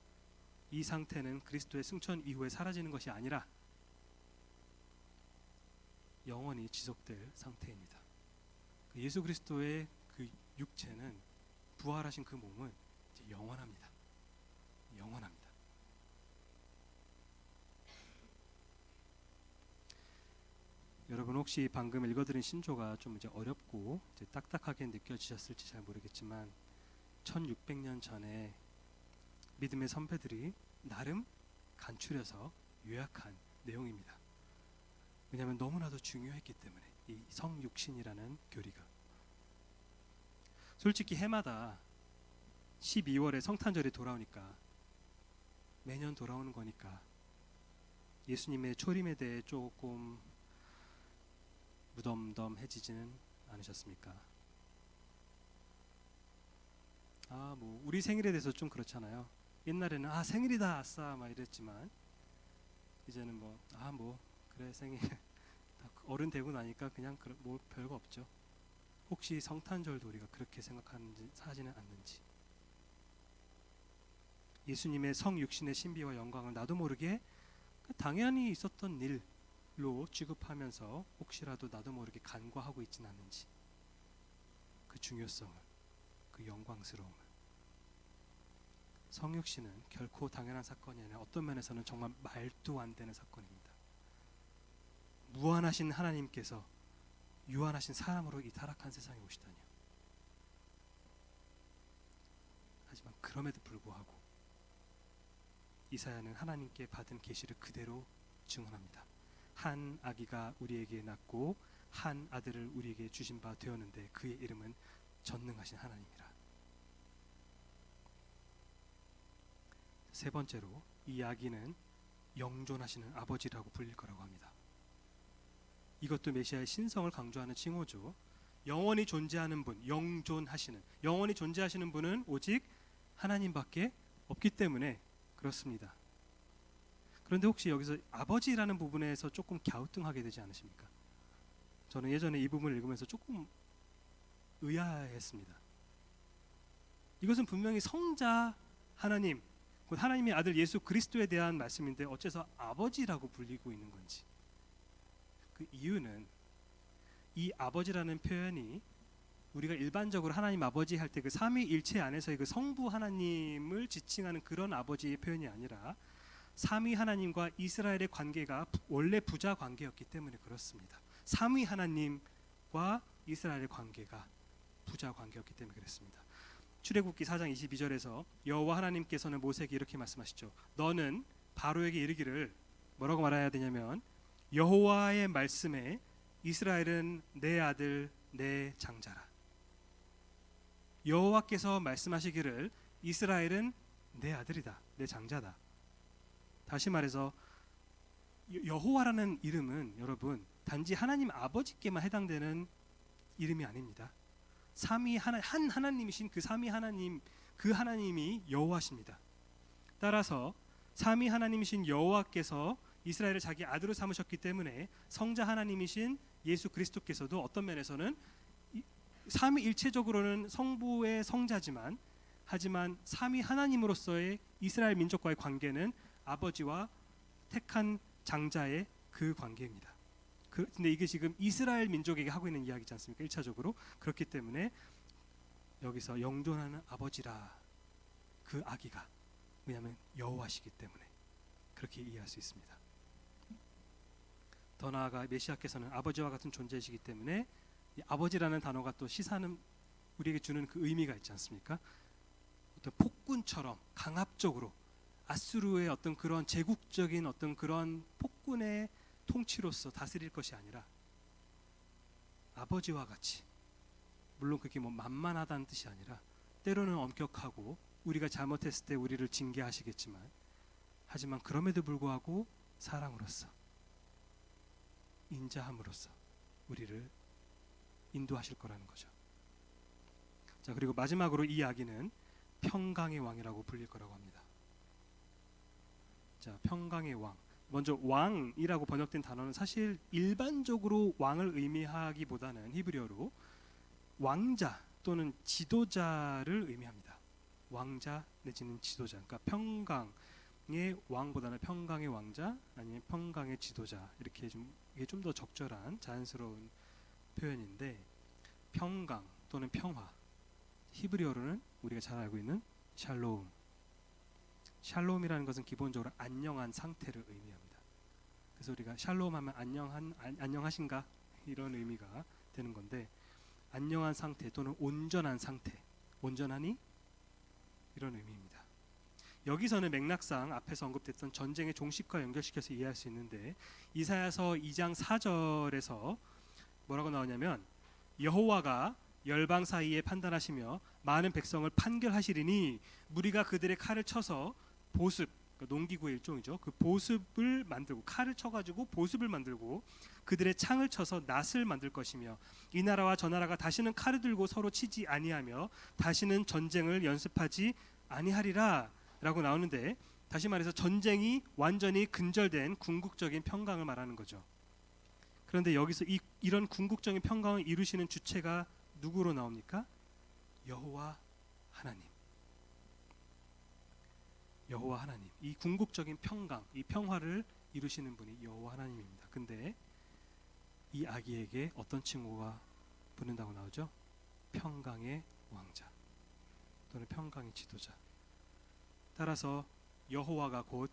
이 상태는 그리스도의 승천 이후에 사라지는 것이 아니라 영원히 지속될 상태입니다. 예수 그리스도의 그 육체는 부활하신 그 몸은 이제 영원합니다. 영원합니다. 여러분 혹시 방금 읽어드린 신조가 좀 이제 어렵고 이제 딱딱하게 느껴지셨을지 잘 모르겠지만 1600년 전에 믿음의 선배들이 나름 간추려서 요약한 내용입니다. 왜냐하면 너무나도 중요했기 때문에 이 성육신이라는 교리가 솔직히 해마다 12월에 성탄절이 돌아오니까 매년 돌아오는 거니까 예수님의 초림에 대해 조금 무덤덤해지지는 않으셨습니까? 뭐 우리 생일에 대해서 좀 그렇잖아요. 옛날에는 생일이다 아싸 막 이랬지만 이제는 그래 생일 어른 되고 나니까 그냥 뭐 별거 없죠. 혹시 성탄절도 우리가 그렇게 생각하는지 하지는 않는지. 예수님의 성육신의 신비와 영광을 나도 모르게 당연히 있었던 일로 취급하면서 혹시라도 나도 모르게 간과하고 있지는 않는지. 그 중요성을, 그 영광스러움을. 성육신은 결코 당연한 사건이 아니라 어떤 면에서는 정말 말도 안 되는 사건입니다. 무한하신 하나님께서 유한하신 사람으로 이 타락한 세상에 오시다니요. 하지만 그럼에도 불구하고 이사야는 하나님께 받은 계시를 그대로 증언합니다. 한 아기가 우리에게 낳고 한 아들을 우리에게 주신 바 되었는데 그의 이름은 전능하신 하나님이라. 세 번째로 이 아기는 영존하시는 아버지라고 불릴 거라고 합니다. 이것도 메시아의 신성을 강조하는 칭호죠. 영원히 존재하는 분, 영존하시는, 영원히 존재하시는 분은 오직 하나님밖에 없기 때문에 그렇습니다. 그런데 혹시 여기서 아버지라는 부분에서 조금 갸우뚱하게 되지 않으십니까? 저는 예전에 이 부분을 읽으면서 조금 의아했습니다. 이것은 분명히 성자 하나님, 곧 하나님의 아들 예수 그리스도에 대한 말씀인데 어째서 아버지라고 불리고 있는 건지. 그 이유는 이 아버지라는 표현이 우리가 일반적으로 하나님 아버지 할 때 그 삼위일체 안에서의 그 성부 하나님을 지칭하는 그런 아버지의 표현이 아니라 삼위 하나님과 이스라엘의 관계가 원래 부자 관계였기 때문에 그렇습니다. 삼위 하나님과 이스라엘의 관계가 부자 관계였기 때문에 그랬습니다. 출애굽기 4장 22절에서 여호와 하나님께서는 모세에게 이렇게 말씀하시죠. 너는 바로에게 이르기를 뭐라고 말해야 되냐면 여호와의 말씀에 이스라엘은 내 아들 내 장자라. 여호와께서 말씀하시기를 이스라엘은 내 아들이다, 내 장자다. 다시 말해서 여호와라는 이름은 여러분 단지 하나님 아버지께만 해당되는 이름이 아닙니다. 삼위 한 하나님이신 그 삼위 하나님, 그 하나님이 여호와십니다. 따라서 삼위 하나님이신 여호와께서 이스라엘을 자기 아들로 삼으셨기 때문에 성자 하나님이신 예수 그리스도께서도 어떤 면에서는 삼위일체적으로는 성부의 성자지만 하지만 삼위 하나님으로서의 이스라엘 민족과의 관계는 아버지와 택한 장자의 그 관계입니다. 근데 이게 지금 이스라엘 민족에게 하고 있는 이야기지 않습니까? 1차적으로. 그렇기 때문에 여기서 영존하는 아버지라 그 아기가 왜냐하면 여호와시기 때문에 그렇게 이해할 수 있습니다. 더 나아가 메시아께서는 아버지와 같은 존재이시기 때문에 이 아버지라는 단어가 또 시사하는 우리에게 주는 그 의미가 있지 않습니까? 어떤 폭군처럼 강압적으로 아수르의 어떤 그런 제국적인 어떤 그런 폭군의 통치로서 다스릴 것이 아니라 아버지와 같이, 물론 그게 뭐 만만하다는 뜻이 아니라 때로는 엄격하고 우리가 잘못했을 때 우리를 징계하시겠지만 하지만 그럼에도 불구하고 사랑으로서 인자함으로써 우리를 인도하실 거라는 거죠. 자, 그리고 마지막으로 이 아기는 평강의 왕이라고 불릴 거라고 합니다. 자, 평강의 왕. 먼저 왕이라고 번역된 단어는 사실 일반적으로 왕을 의미하기보다는 히브리어로 왕자 또는 지도자를 의미합니다. 왕자 내지는 지도자. 그러니까 평강의 왕보다는 평강의 왕자 아니면 평강의 지도자, 이렇게 이게 좀 더 적절한 자연스러운 표현인데, 평강 또는 평화, 히브리어로는 우리가 잘 알고 있는 샬롬. 샬롬이라는 것은 기본적으로 안녕한 상태를 의미합니다. 그래서 우리가 샬롬하면 안녕하신가 이런 의미가 되는 건데, 안녕한 상태 또는 온전한 상태, 온전하니 이런 의미입니다. 여기서는 맥락상 앞에서 언급됐던 전쟁의 종식과 연결시켜서 이해할 수 있는데, 이사야서 2장 4절에서 뭐라고 나오냐면 여호와가 열방 사이에 판단하시며 많은 백성을 판결하시리니 무리가 그들의 칼을 쳐서 보습, 그러니까 농기구의 일종이죠. 그 보습을 만들고 칼을 쳐가지고 보습을 만들고 그들의 창을 쳐서 낫을 만들 것이며 이 나라와 저 나라가 다시는 칼을 들고 서로 치지 아니하며 다시는 전쟁을 연습하지 아니하리라 라고 나오는데, 다시 말해서 전쟁이 완전히 근절된 궁극적인 평강을 말하는 거죠. 그런데 여기서 이런 궁극적인 평강을 이루시는 주체가 누구로 나옵니까? 여호와 하나님. 여호와 하나님. 이 궁극적인 평강, 이 평화를 이루시는 분이 여호와 하나님입니다. 근데 이 아기에게 어떤 칭호가 붙는다고 나오죠? 평강의 왕자 또는 평강의 지도자. 따라서 여호와가 곧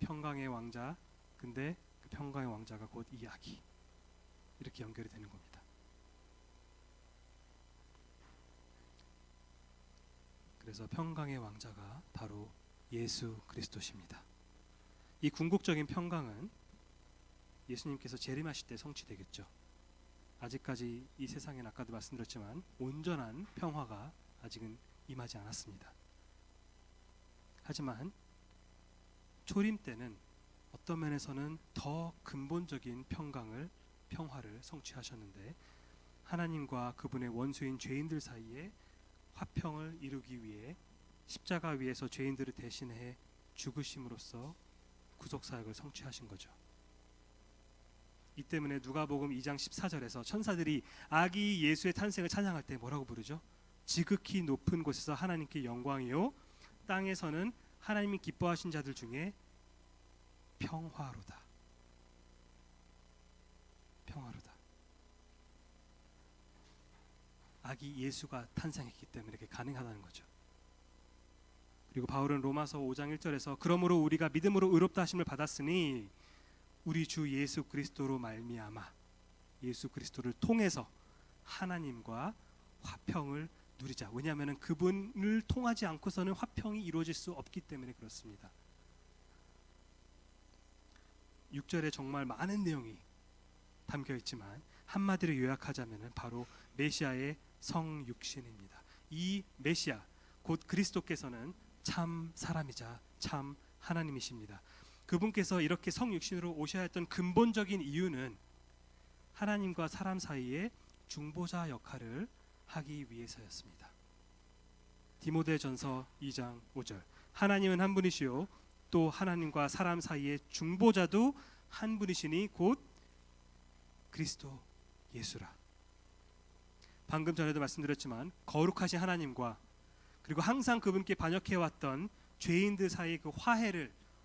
평강의 왕자, 근데 그 평강의 왕자가 곧 이 아기, 이렇게 연결이 되는 겁니다. 그래서 평강의 왕자가 바로 예수 그리스도십니다. 이 궁극적인 평강은 예수님께서 재림하실 때 성취되겠죠. 아직까지 이 세상엔 아까도 말씀드렸지만 온전한 평화가 아직은 임하지 않았습니다. 하지만 초림 때는 어떤 면에서는 더 근본적인 평화를 성취하셨는데, 하나님과 그분의 원수인 죄인들 사이에 화평을 이루기 위해 십자가 위에서 죄인들을 대신해 죽으심으로써 구속사역을 성취하신 거죠. 이 때문에 누가복음 2장 14절에서 천사들이 아기 예수의 탄생을 찬양할 때 뭐라고 부르죠? 지극히 높은 곳에서 하나님께 영광이요, 땅에서는 하나님이 기뻐하신 자들 중에 평화로다. 평화로다. 아기 예수가 탄생했기 때문에 이렇게 가능하다는 거죠. 그리고 바울은 로마서 5장 1절에서 그러므로 우리가 믿음으로 의롭다 하심을 받았으니 우리 주 예수 그리스도로 말미암아, 예수 그리스도를 통해서 하나님과 화평을 누리자. 왜냐하면 그분을 통하지 않고서는 화평이 이루어질 수 없기 때문에 그렇습니다. 6절에 정말 많은 내용이 담겨 있지만 한마디로 요약하자면 바로 메시아의 성육신입니다. 이 메시아 곧 그리스도께서는 참 사람이자 참 하나님이십니다. 그분께서 이렇게 성육신으로 오셔야 했던 근본적인 이유는 하나님과 사람 사이에 중보자 역할을 하기 위해서였습니다. 디모데전서 2장 5절, 하나님은 한 분이시요 또 하나님과 사람 사이의 중보자도 한 분이시니 곧 그리스도 예수라. 방금 전에도 말씀드렸지만 거룩하신 하나님과 그리고 항상 그분께 반역해왔던 죄인들 사이의 그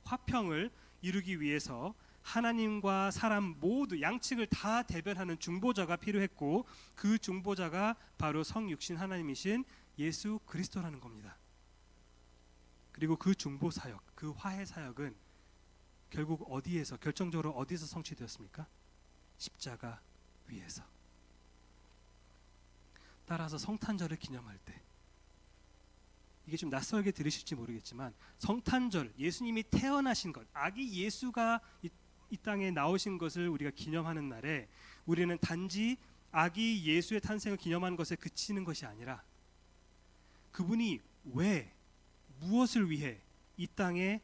화평을 이루기 위해서 하나님과 사람 모두 양측을 다 대변하는 중보자가 필요했고, 그 중보자가 바로 성육신 하나님이신 예수 그리스도라는 겁니다. 그리고 그 중보 사역, 그 화해 사역은 결국 결정적으로 어디에서 성취되었습니까? 십자가 위에서. 따라서 성탄절을 기념할 때, 이게 좀 낯설게 들으실지 모르겠지만 성탄절, 예수님이 태어나신 것, 아기 예수가 이 땅에 나오신 것을 우리가 기념하는 날에 우리는 단지 아기 예수의 탄생을 기념하는 것에 그치는 것이 아니라 그분이 왜, 무엇을 위해 이 땅에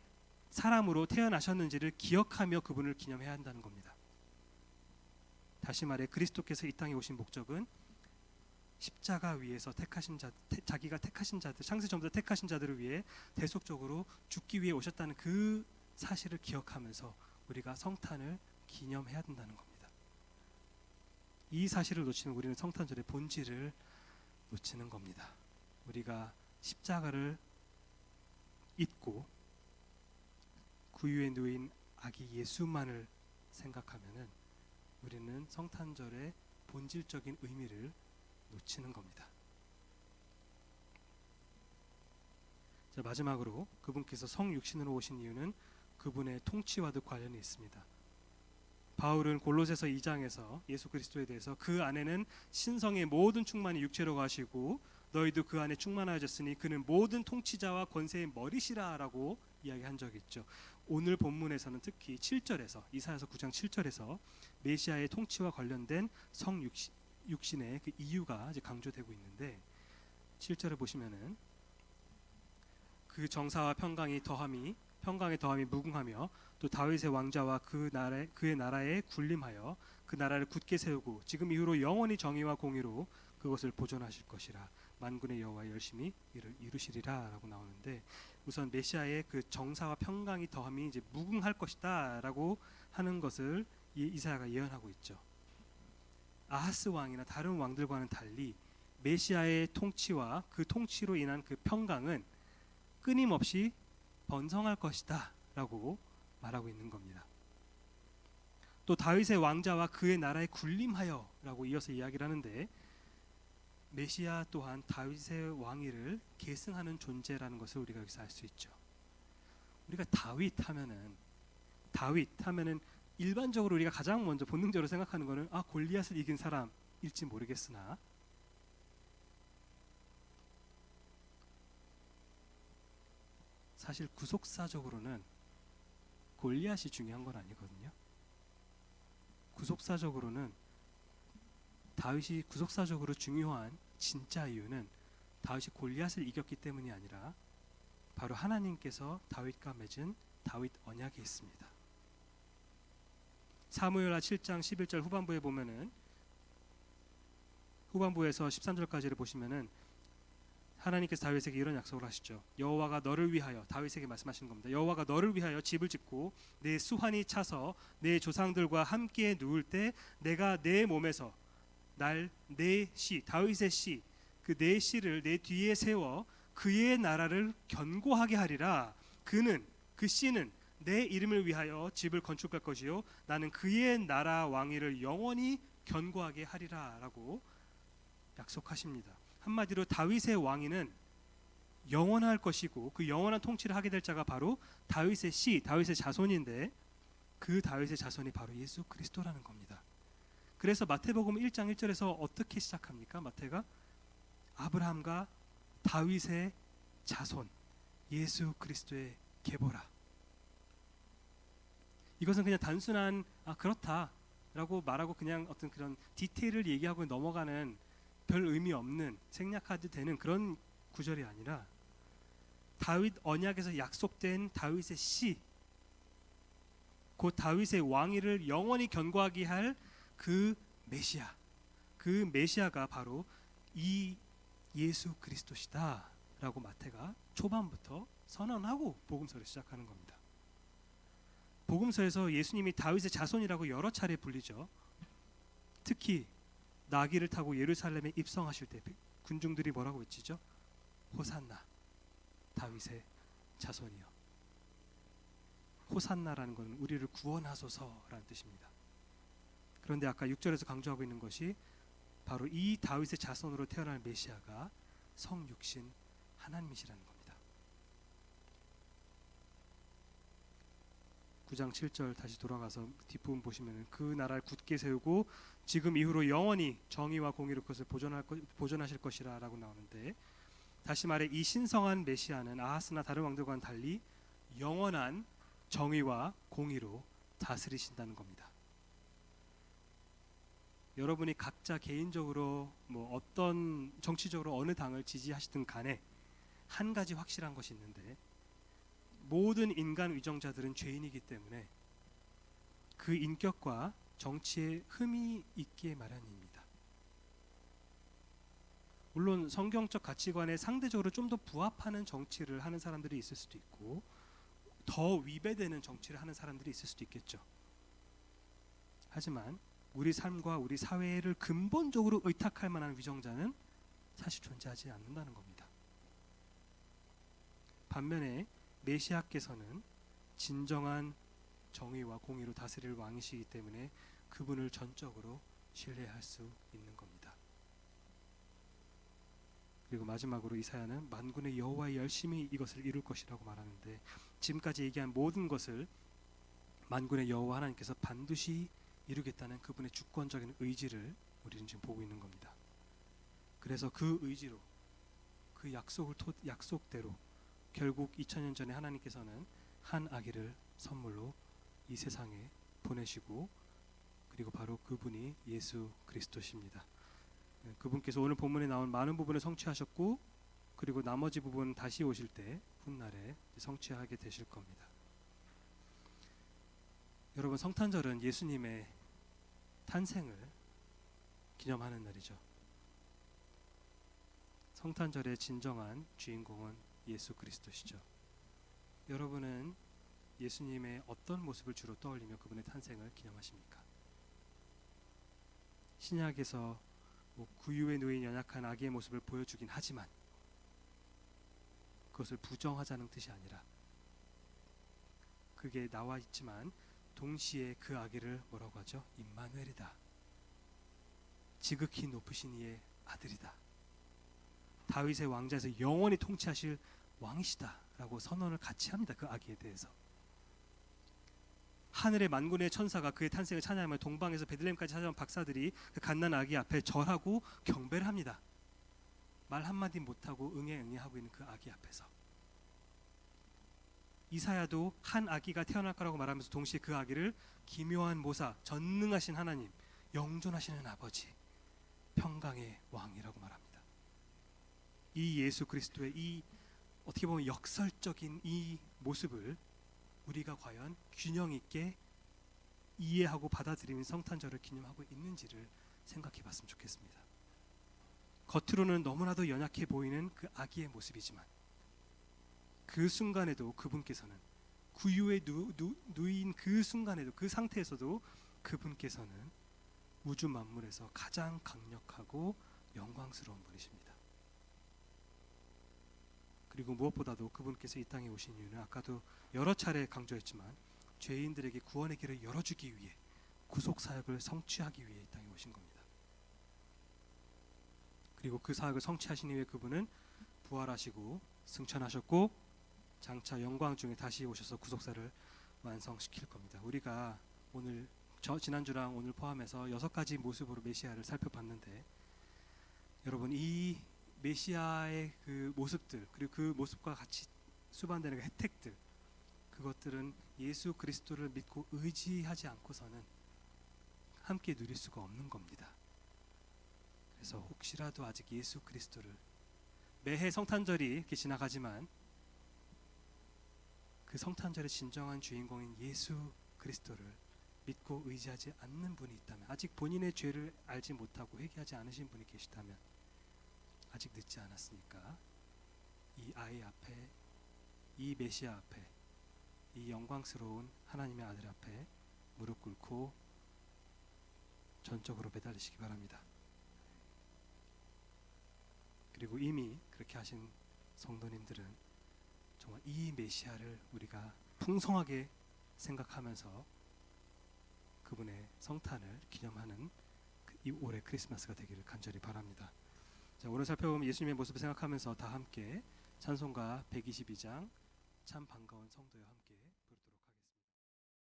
사람으로 태어나셨는지를 기억하며 그분을 기념해야 한다는 겁니다. 다시 말해 그리스도께서 이 땅에 오신 목적은 십자가 위에서 자기가 택하신 자들, 창세전부터 택하신 자들을 위해 대속적으로 죽기 위해 오셨다는 그 사실을 기억하면서 우리가 성탄을 기념해야 된다는 겁니다. 이 사실을 놓치면 우리는 성탄절의 본질을 놓치는 겁니다. 우리가 십자가를 잊고 구유에 누인 아기 예수만을 생각하면은 우리는 성탄절의 본질적인 의미를 놓치는 겁니다. 자, 마지막으로 그분께서 성육신으로 오신 이유는 그분의 통치와도 관련이 있습니다. 바울은 골로새서 2장에서 예수 그리스도에 대해서 그 안에는 신성의 모든 충만이 육체로 가시고 너희도 그 안에 충만하였으니 그는 모든 통치자와 권세의 머리시라 라고 이야기한 적이 있죠. 오늘 본문에서는 특히 7절에서 이사야서 9장 7절에서 메시아의 통치와 관련된 성육신의 그 이유가 이제 강조되고 있는데, 7절을 보시면은 그 정사와 평강의 더함이 무궁하며 또 다윗의 왕자와 그의 나라에 군림하여 그 나라를 굳게 세우고 지금 이후로 영원히 정의와 공의로 그것을 보존하실 것이라 만군의 여호와 열심히 이를 이루시리라라고 나오는데, 우선 메시아의 그 정사와 평강의 더함이 이제 무궁할 것이다라고 하는 것을 이사야가 예언하고 있죠. 아하스 왕이나 다른 왕들과는 달리 메시아의 통치와 그 통치로 인한 그 평강은 끊임없이 번성할 것이다 라고 말하고 있는 겁니다. 또 다윗의 왕자와 그의 나라에 군림하여 라고 이어서 이야기를 하는데, 메시아 또한 다윗의 왕위를 계승하는 존재라는 것을 우리가 여기서 알 수 있죠. 우리가 다윗 하면은 일반적으로 우리가 가장 먼저 본능적으로 생각하는 거는 골리앗을 이긴 사람일지 모르겠으나 사실 구속사적으로는 골리앗이 중요한 건 아니거든요. 구속사적으로는 다윗이 구속사적으로 중요한 진짜 이유는 다윗이 골리앗을 이겼기 때문이 아니라 바로 하나님께서 다윗과 맺은 다윗 언약이 있습니다. 사무엘하 7장 11절 후반부에 보면은 후반부에서 13절까지를 보시면은 하나님께서 다윗에게 이런 약속을 하시죠. 여호와가 너를 위하여, 다윗에게 말씀하시는 겁니다. 여호와가 너를 위하여 집을 짓고 내 수환이 차서 내 조상들과 함께 누울 때 내가 내 몸에서 내 씨, 다윗의 씨, 그 내 씨를 내 뒤에 세워 그의 나라를 견고하게 하리라. 그 씨는 내 이름을 위하여 집을 건축할 것이요 나는 그의 나라 왕위를 영원히 견고하게 하리라 라고 약속하십니다. 한마디로 다윗의 왕위는 영원할 것이고 그 영원한 통치를 하게 될 자가 바로 다윗의 씨, 다윗의 자손인데 그 다윗의 자손이 바로 예수 그리스도라는 겁니다. 그래서 마태복음 1장 1절에서 어떻게 시작합니까? 마태가 아브라함과 다윗의 자손 예수 그리스도의 계보라. 이것은 그냥 단순한 그렇다라고 말하고 그냥 어떤 그런 디테일을 얘기하고 넘어가는 별 의미 없는 생략해도 되는 그런 구절이 아니라 다윗 언약에서 약속된 다윗의 씨, 곧 다윗의 왕위를 영원히 견고하게 할 그 메시아, 그 메시아가 바로 이 예수 그리스도시다라고 마태가 초반부터 선언하고 복음서를 시작하는 겁니다. 복음서에서 예수님이 다윗의 자손이라고 여러 차례 불리죠. 특히 나귀를 타고 예루살렘에 입성하실 때 군중들이 뭐라고 외치죠? 호산나, 다윗의 자손이요. 호산나라는 것은 우리를 구원하소서라는 뜻입니다. 그런데 아까 6절에서 강조하고 있는 것이 바로 이 다윗의 자손으로 태어날 메시아가 성육신 하나님이시라는 겁니다. 9장 7절 다시 돌아가서 뒷부분 보시면 그 나라를 굳게 세우고 지금 이후로 영원히 정의와 공의로 그것을 보존하실 것이라 라고 나오는데, 다시 말해 이 신성한 메시아는 아하스나 다른 왕들과는 달리 영원한 정의와 공의로 다스리신다는 겁니다. 여러분이 각자 개인적으로 어떤 정치적으로 어느 당을 지지하시든 간에 한 가지 확실한 것이 있는데, 모든 인간 위정자들은 죄인이기 때문에 그 인격과 정치에 흠이 있기에 마련입니다. 물론 성경적 가치관에 상대적으로 좀 더 부합하는 정치를 하는 사람들이 있을 수도 있고 더 위배되는 정치를 하는 사람들이 있을 수도 있겠죠. 하지만 우리 삶과 우리 사회를 근본적으로 의탁할 만한 위정자는 사실 존재하지 않는다는 겁니다. 반면에 메시아께서는 진정한 정의와 공의로 다스릴 왕이시기 때문에 그분을 전적으로 신뢰할 수 있는 겁니다. 그리고 마지막으로 이사야는 만군의 여호와의 열심히 이것을 이룰 것이라고 말하는데, 지금까지 얘기한 모든 것을 만군의 여호와 하나님께서 반드시 이루겠다는 그분의 주권적인 의지를 우리는 지금 보고 있는 겁니다. 그래서 그 의지로, 그 약속대로 결국 2000년 전에 하나님께서는 한 아기를 선물로 이 세상에 보내시고, 그리고 바로 그분이 예수 그리스도십니다. 그분께서 오늘 본문에 나온 많은 부분을 성취하셨고, 그리고 나머지 부분 다시 오실 때 훗날에 성취하게 되실 겁니다. 여러분, 성탄절은 예수님의 탄생을 기념하는 날이죠. 성탄절의 진정한 주인공은 예수 그리스도시죠. 여러분은 예수님의 어떤 모습을 주로 떠올리며 그분의 탄생을 기념하십니까? 신약에서 구유에 놓인 연약한 아기의 모습을 보여주긴 하지만 그것을 부정하자는 뜻이 아니라, 그게 나와 있지만 동시에 그 아기를 뭐라고 하죠? 임마누엘이다. 지극히 높으신 이의 아들이다. 다윗의 왕자에서 영원히 통치하실 왕이시다라고 선언을 같이 합니다. 그 아기에 대해서. 하늘의 만군의 천사가 그의 탄생을 찬양하며 동방에서 베들레헴까지 찾아온 박사들이 그 갓난 아기 앞에 절하고 경배를 합니다. 말 한마디 못하고 응애응애하고 있는 그 아기 앞에서. 이사야도 한 아기가 태어날 거라고 말하면서 동시에 그 아기를 기묘한 모사, 전능하신 하나님, 영존하시는 아버지, 평강의 왕이라고 말합니다. 이 예수 그리스도의 이 어떻게 보면 역설적인 이 모습을 우리가 과연 균형 있게 이해하고 받아들이는 성탄절을 기념하고 있는지를 생각해 봤으면 좋겠습니다. 겉으로는 너무나도 연약해 보이는 그 아기의 모습이지만 그 순간에도 그분께서는 구유에 누인 그 순간에도 그 상태에서도 그분께서는 우주 만물에서 가장 강력하고 영광스러운 분이십니다. 그리고 무엇보다도 그분께서 이 땅에 오신 이유는 아까도 여러 차례 강조했지만 죄인들에게 구원의 길을 열어주기 위해 구속 사역을 성취하기 위해 이 땅에 오신 겁니다. 그리고 그 사역을 성취하신 이후에 그분은 부활하시고 승천하셨고 장차 영광 중에 다시 오셔서 구속사를 완성시킬 겁니다. 우리가 오늘 지난주랑 오늘 포함해서 6가지 모습으로 메시아를 살펴봤는데 여러분 이 메시아의 그 모습들 그리고 그 모습과 같이 수반되는 그 혜택들 그것들은 예수 그리스도를 믿고 의지하지 않고서는 함께 누릴 수가 없는 겁니다. 그래서 혹시라도 아직 예수 그리스도를 매해 성탄절이 이렇게 지나가지만 그 성탄절의 진정한 주인공인 예수 그리스도를 믿고 의지하지 않는 분이 있다면 아직 본인의 죄를 알지 못하고 회개하지 않으신 분이 계시다면 아직 늦지 않았으니까 이 아이 앞에 이 메시아 앞에 이 영광스러운 하나님의 아들 앞에 무릎 꿇고 전적으로 매달리시기 바랍니다. 그리고 이미 그렇게 하신 성도님들은 정말 이 메시아를 우리가 풍성하게 생각하면서 그분의 성탄을 기념하는 이 올해 크리스마스가 되기를 간절히 바랍니다. 자, 오늘 살펴보면 예수님의 모습을 생각하면서 다 함께 찬송가 122장 참 반가운 성도여 함께